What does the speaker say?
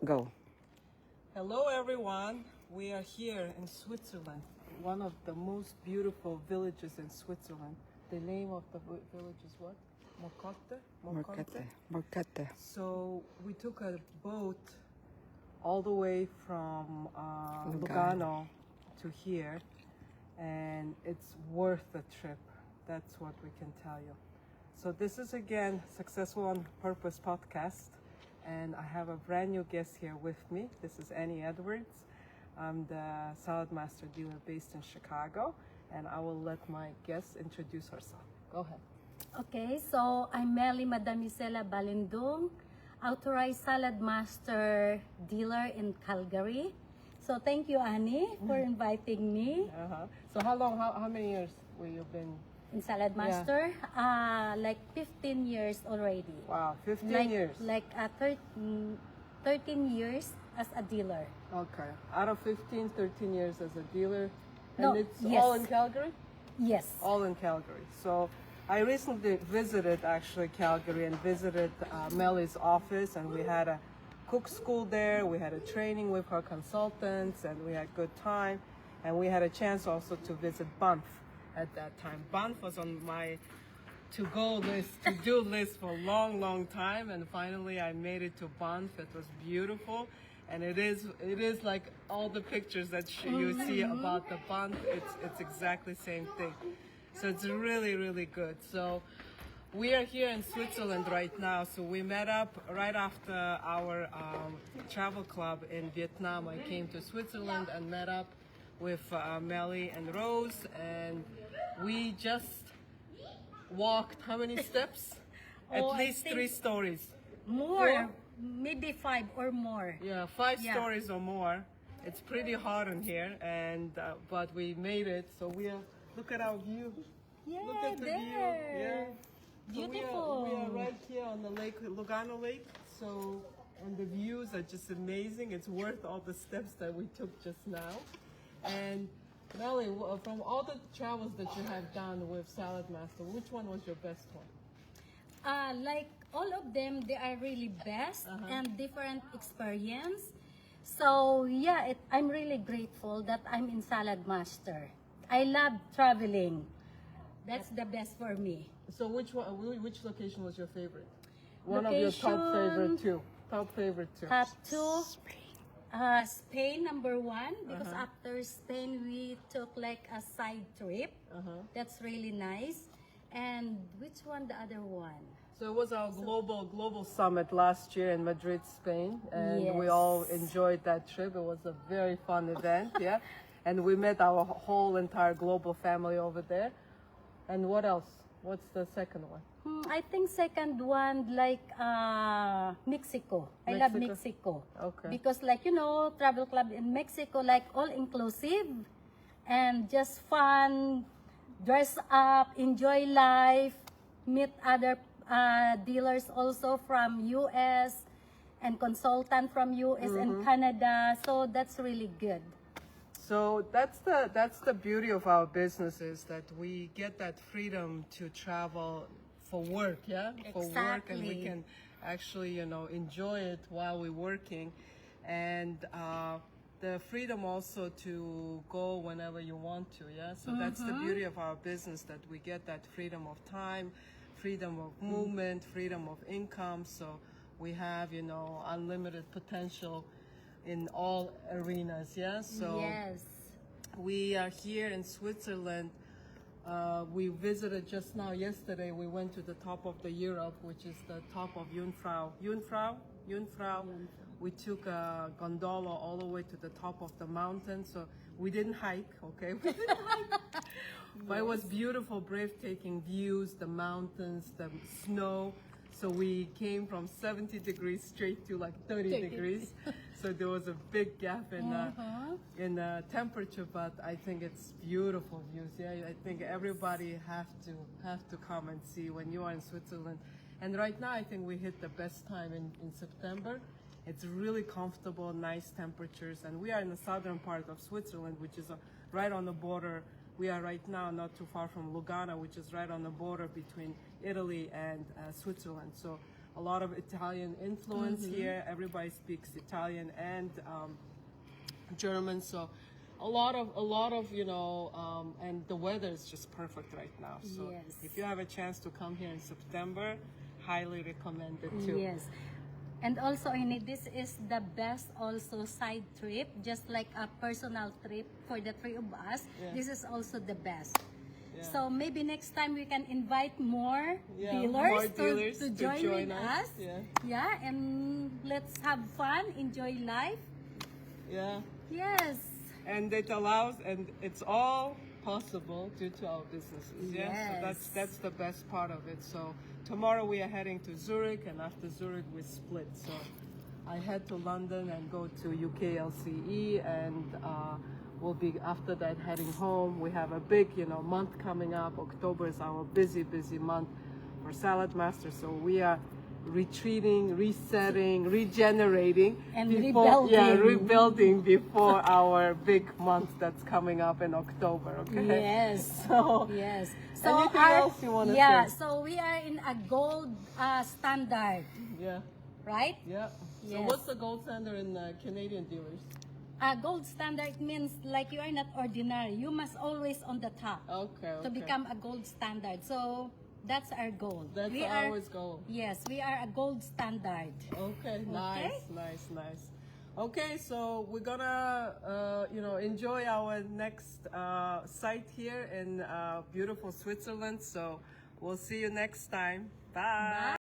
Go. Hello everyone, we are here in Switzerland, one of the most beautiful villages in Switzerland. The name of the village is what? Morcote? Morcote. So we took a boat all the way from Lugano to here, and it's worth the trip. That's what we can tell you. So this is again Successful on Purpose podcast, and I have a brand new guest here with me. This is Annie Edwards. I'm the Saladmaster dealer based in Chicago, and I will let my guest introduce herself. Go ahead. Okay, so I'm Mely Madamesila Balindong, authorized Saladmaster dealer in Calgary. So thank you, Annie, for inviting me. So how many years were you been? In Saladmaster, like 15 years already. Wow, 15 years. Like 13 years as a dealer. Okay, out of 15, 13 years as a dealer. And No, it's yes. all in Calgary? Yes. All in Calgary. So I recently visited actually Calgary and visited Mely's office, and we had a cook school there. We had a training with her consultants, and we had good time. And we had a chance also to visit Banff at that time. Banff was on my to-go list, to-do list for a long time, and finally I made it to Banff. It was beautiful, and it is like all the pictures that you see about the Banff. It's exactly the same thing. So it's really good. So we are here in Switzerland right now. So we met up right after our travel club in Vietnam. I came to Switzerland and met up with Mely and Rose, and we just walked how many steps? At least 3 stories. More, maybe 5 or more. Yeah, 5 stories or more. It's pretty hot in here, and but we made it. So we are. Look at our view. Yeah, Look at the there. view. Yeah. Beautiful. So we are right here on the lake, Lugano Lake. So, and the views are just amazing. It's worth all the steps that we took just now. And Mely, from all the travels that you have done with Saladmaster, which one was your best one? Like all of them, they are really best and different experience. So yeah, I'm really grateful that I'm in Saladmaster. I love traveling. That's the best for me. So which location was your favorite? One of your top favorite two. Top favorite two. Top 2. Spain #1, because after Spain we took like a side trip. That's really nice. And which one, the other one? So it was our global summit last year in Madrid, Spain, and we Yes. all enjoyed that trip. It was a very fun event, yeah. And we met our whole entire global family over there. And what else? What's the second one? I think second one, like Mexico. I love Mexico. Okay. Because like, travel club in Mexico, like all inclusive and just fun, dress up, enjoy life, meet other dealers also from US and consultant from US and Canada. So that's really good. So that's the beauty of our business, is that we get that freedom to travel for work, yeah? For work, and we can actually, enjoy it while we're working. And the freedom also to go whenever you want to, yeah? So that's the beauty of our business, that we get that freedom of time, freedom of movement, freedom of income. So we have, unlimited potential in all arenas, yeah? So yes. we are here in Switzerland. We visited just now, yesterday, we went to the top of the Europe, which is the top of Jungfrau. We took a gondola all the way to the top of the mountain. So we didn't hike, okay? We didn't hike. But it was beautiful, breathtaking views, the mountains, the snow. So we came from 70 degrees straight to like 30 degrees. So there was a big gap in temperature, but I think it's beautiful views. Yeah, I think everybody have to come and see when you are in Switzerland. And right now, I think we hit the best time in September. It's really comfortable, nice temperatures, and we are in the southern part of Switzerland, which is right on the border. We are right now not too far from Lugano, which is right on the border between Italy and Switzerland. So a lot of Italian influence here. Everybody speaks Italian and German, so a lot of and the weather is just perfect right now. So Yes. if you have a chance to come here in September, highly recommend it too. Yes. And also, this is the best also side trip, just like a personal trip for the three of us. Yeah. This is also the best. Yeah. So maybe next time we can invite more Yeah, dealers, more dealers to to join join with us. us. Yeah. Yeah, and let's have fun, enjoy life. Yeah. Yes. And it allows, and it's all possible due to our businesses. Yeah, so Yes. that's the best part of it. So tomorrow we are heading to Zurich, and after Zurich we split. So I head to London and go to UK LCE, and we'll be after that heading home. We have a big month coming up. October is our busy month for Saladmaster. So we are retreating, resetting, regenerating, And rebuilding before our big month that's coming up in October. Okay. Yes. So Yes. anything else you want to yeah, say? so we are in a gold standard, Yeah. right? Yeah. So Yes. what's the gold standard in Canadian dealers? Gold standard means like you are not ordinary. You must always on the top Okay. to become a gold standard. So that's our goal. That's we always goal. Yes, we are a gold standard. Okay, nice. Okay, so we're gonna, enjoy our next site here in beautiful Switzerland. So we'll see you next time. Bye. Bye.